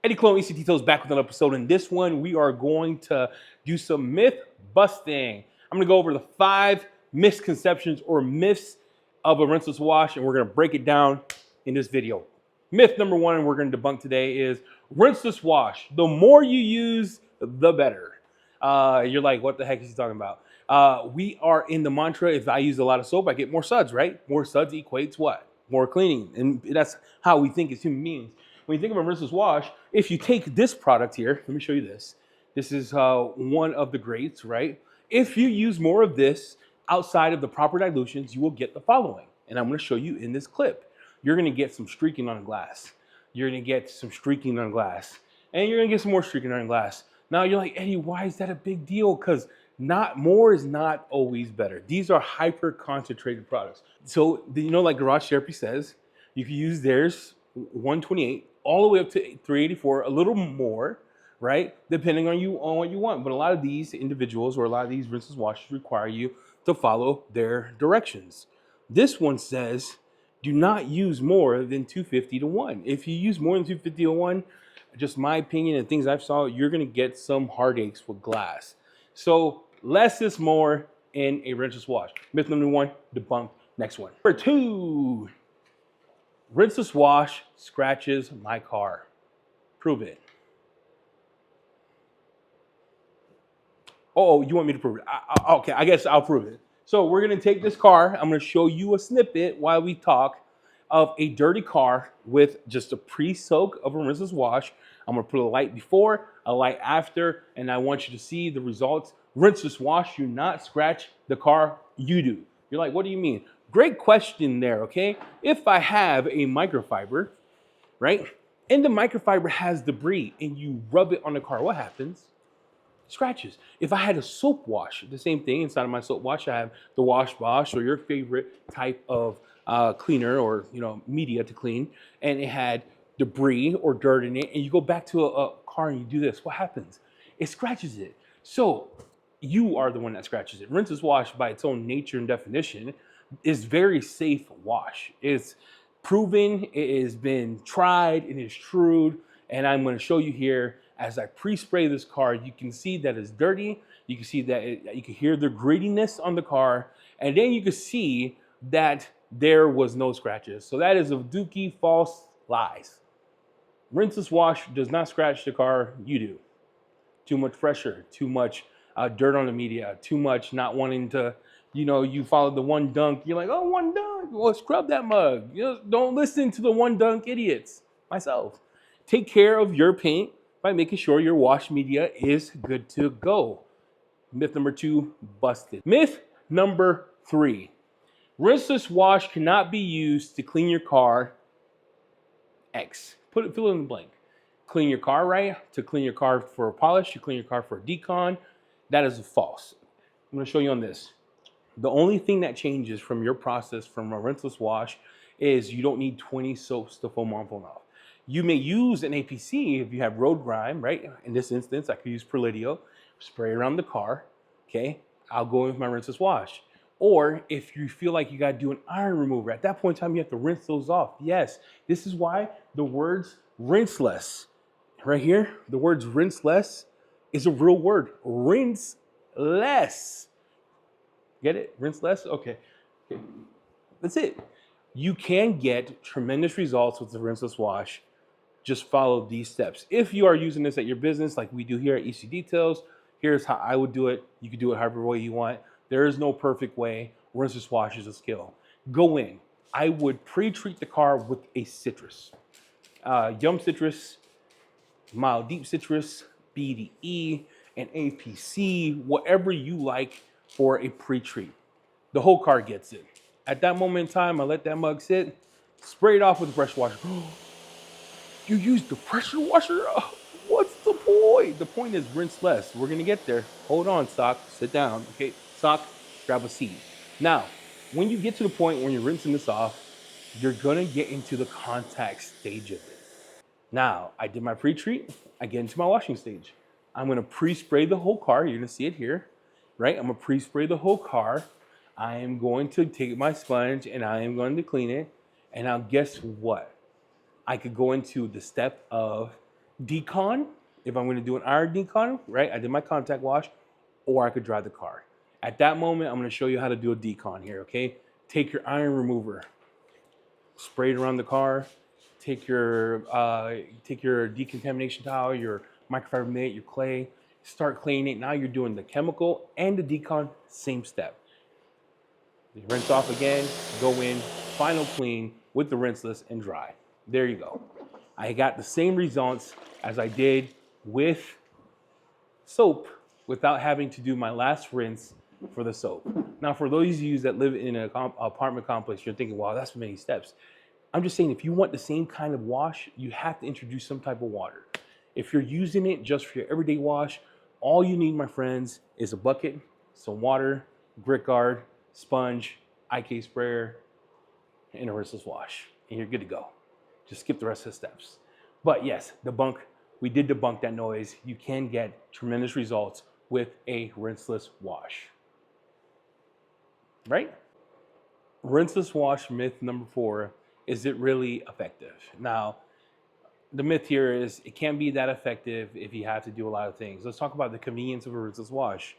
Eddie Clone EC Details back with another episode. In this one, we are going to do some myth busting. I'm going to go over the 5 misconceptions or myths of a rinseless wash, and we're going to break it down in this video. Myth number 1 we're going to debunk today is rinseless wash. The more you use, the better. You're like, what the heck is he talking about? We are in the mantra, if I use a lot of soap, I get more suds, right? More suds equates what? More cleaning. And that's how we think as human beings. When you think of a rinseless wash, if you take this product here, let me show you this. This is one of the greats, right? If you use more of this outside of the proper dilutions, you will get the following. And I'm going to show you in this clip. You're going to get some streaking on glass. You're going to get some streaking on glass. And you're going to get some more streaking on glass. Now you're like, Eddie, why is that a big deal? Because not more is not always better. These are hyper concentrated products. So, you know, like Garage Therapy says, you can use theirs 128 all the way up to 384, a little more, right? Depending on what you want. But a lot of these individuals or a lot of these rinseless washes require you to follow their directions. This one says, do not use more than 250 to 1. If you use more than 250 to 1, just my opinion and things I've saw, you're gonna get some heartaches with glass. So less is more in a rinseless wash. Myth number 1, debunked. Next one. Number 2, rinseless wash scratches my car. Prove it. Oh, you want me to prove it? Okay, I guess I'll prove it. So we're gonna take this car. I'm gonna show you a snippet while we talk of a dirty car with just a pre-soak of a rinseless wash. I'm gonna put a light before, a light after, and I want you to see the results. Rinseless wash, you not scratch the car, you do. You're like, what do you mean? Great question there, okay? If I have a microfiber, right, and the microfiber has debris and you rub it on the car, what happens? Scratches. If I had a soap wash, the same thing. Inside of my soap wash, I have the wash bosh or your favorite type of cleaner or media to clean, and it had debris or dirt in it, and you go back to a car and you do this, what happens? It scratches it. So you are the one that scratches it. Rinseless wash, by its own nature and definition, is very safe wash. It's proven, it has been tried, it is true, and I'm going to show you here. As I pre-spray this car, you can see that it's dirty. You can see that you can hear the grittiness on the car, and then you can see that there was no scratches. So that is a dookie false lies. Rinseless wash does not scratch the car. You do. Too much pressure, too much dirt on the media, too much not wanting to. You follow the one dunk. You're like, oh, one dunk. Well, scrub that mug. Don't listen to the one dunk idiots. Myself. Take care of your paint by making sure your wash media is good to go. Myth number 2, busted. Myth number 3, rinseless wash cannot be used to clean your car. X. Fill in the blank. Clean your car, right? To clean your car for a polish, to clean your car for a decon. That is false. I'm going to show you on this. The only thing that changes from your process from a rinseless wash is you don't need 20 soaps to foam on, foam off. You may use an APC if you have road grime, right? In this instance, I could use Prelidio, spray around the car, okay? I'll go in with my rinseless wash. Or if you feel like you gotta do an iron remover, at that point in time, you have to rinse those off. Yes, this is why the words rinseless, right here, the words rinseless is a real word. Rinse less. Get it? Rinse less? Okay. That's it. You can get tremendous results with the rinseless wash. Just follow these steps. If you are using this at your business, like we do here at EC Details, here's how I would do it. You can do it however way you want. There is no perfect way. Rinseless wash is a skill. Go in. I would pre-treat the car with a citrus. Yum citrus, mild deep citrus, BDE, an APC, whatever you like for a pre-treat. The whole car gets it. At that moment in time, I let that mug sit, spray it off with a pressure washer. You used the pressure washer? What's the point? The point is rinse less. We're going to get there. Hold on, Sock. Sit down. Okay, Sock, grab a seat. Now, when you get to the point when you're rinsing this off, you're going to get into the contact stage of it. Now, I did my pre-treat. I get into my washing stage. I'm going to pre-spray the whole car. You're going to see it here, right? I'm going to pre-spray the whole car. I am going to take my sponge and I am going to clean it. And now guess what? I could go into the step of Decon, if I'm going to do an iron decon, right? I did my contact wash, or I could dry the car. At that moment, I'm going to show you how to do a decon here, okay? Take your iron remover, spray it around the car. Take your decontamination towel, your microfiber mitt, your clay. Start cleaning it. Now you're doing the chemical and the decon, same step. You rinse off again, go in, final clean with the rinseless and dry. There you go. I got the same results as I did with soap without having to do my last rinse for the soap. Now, for those of you that live in an apartment complex, you're thinking, wow, that's many steps. I'm just saying, if you want the same kind of wash, you have to introduce some type of water. If you're using it just for your everyday wash, all you need, my friends, is a bucket, some water, grit guard, sponge, IK sprayer, and a rinseless wash, and you're good to go. Just skip the rest of the steps. But yes, we did debunk that noise. You can get tremendous results with a rinseless wash. Right? Rinseless wash myth number 4, is it really effective? Now, the myth here is it can't be that effective if you have to do a lot of things. Let's talk about the convenience of a rinseless wash.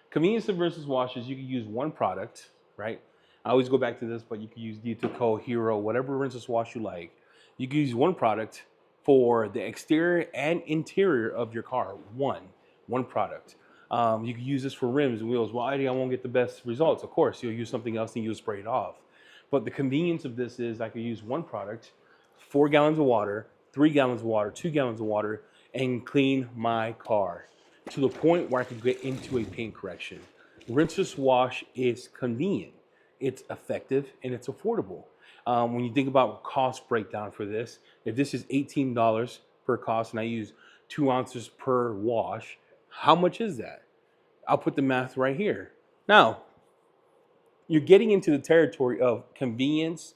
Convenience of rinseless wash is you can use one product, right? I always go back to this, but you can use Detoco, Hero, whatever rinseless wash you like. You can use one product for the exterior and interior of your car. One product. You can use this for rims and wheels. Why I won't get the best results? Of course, you'll use something else and you'll spray it off. But the convenience of this is I could use one product, 4 gallons of water, 3 gallons of water, 2 gallons of water, and clean my car to the point where I could get into a paint correction. Rinseless wash is convenient, it's effective, and it's affordable. When you think about cost breakdown for this, if this is $18 per cost and I use 2 ounces per wash, how much is that? I'll put the math right here. Now, you're getting into the territory of convenience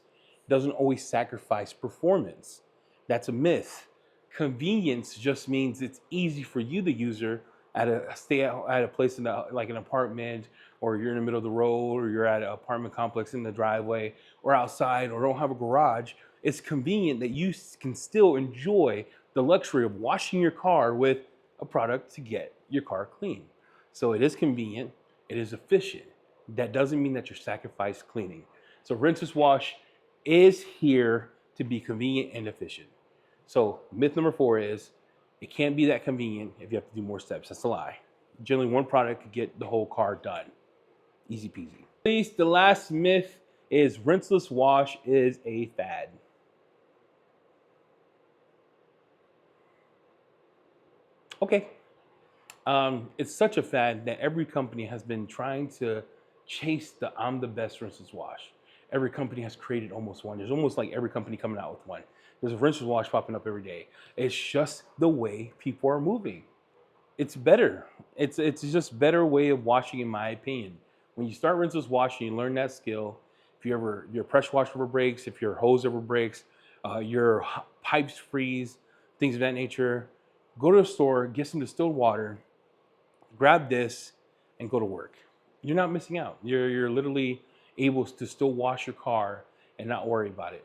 doesn't always sacrifice performance. That's a myth. Convenience just means it's easy for you, the user, at a place in like an apartment, or you're in the middle of the road, or you're at an apartment complex in the driveway, or outside, or don't have a garage. It's convenient that you can still enjoy the luxury of washing your car with a product to get your car clean. So it is convenient, it is efficient. That doesn't mean that you're sacrificing cleaning. So rinseless wash is here to be convenient and efficient. So myth number 4 is it can't be that convenient if you have to do more steps. That's a lie. Generally, one product could get the whole car done. Easy peasy. At least the last myth is rinseless wash is a fad. Okay. It's such a fad that every company has been trying to chase the I'm the best rinseless wash. Every company has created almost one. There's almost like every company coming out with one. There's a rinseless wash popping up every day. It's just the way people are moving. It's better. It's just better way of washing, in my opinion. When you start rinseless washing, you learn that skill. If your pressure washer ever breaks, if your hose ever breaks, your pipes freeze, things of that nature, go to the store, get some distilled water, grab this, and go to work. You're not missing out. You're literally able to still wash your car and not worry about it.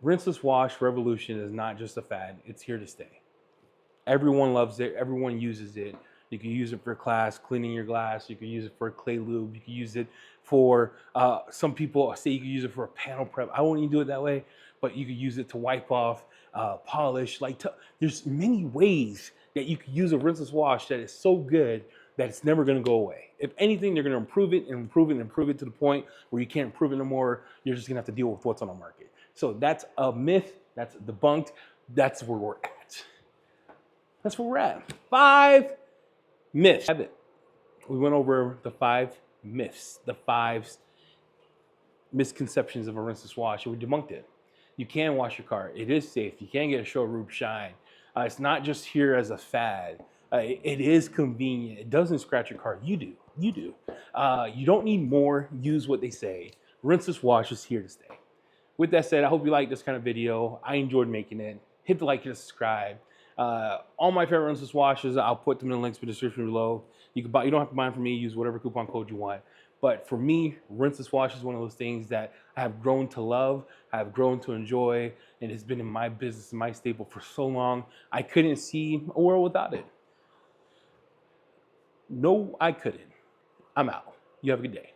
Rinseless wash revolution is not just a fad. It's here to stay. Everyone loves it. Everyone uses it. You can use it for cleaning your glass. You can use it for clay lube. You can use it for, some people say you can use it for a panel prep. I won't even do it that way, but you can use it to wipe off, polish. There's many ways that you can use a rinseless wash that is so good that it's never going to go away. If anything, they're going to improve it and improve it and improve it to the point where you can't improve it no more. You're just going to have to deal with what's on the market. So that's a myth. That's debunked. That's where we're at. That's where we're at. 5 myths. We went over the 5 myths, the 5 misconceptions of a rinseless wash, and we debunked it. You can wash your car. It is safe. You can get a showroom shine. It's not just here as a fad. It is convenient. It doesn't scratch your car. You do. You do. You don't need more. Use what they say. Rinseless wash is here to stay. With that said, I hope you like this kind of video. I enjoyed making it. Hit the like and subscribe. All my favorite rinseless washes, I'll put them in the links in the description below. You don't have to buy them from me. Use whatever coupon code you want. But for me, rinseless wash is one of those things that I have grown to love, I have grown to enjoy, and it's been in my business, my staple for so long. I couldn't see a world without it. No, I couldn't. I'm out. You have a good day.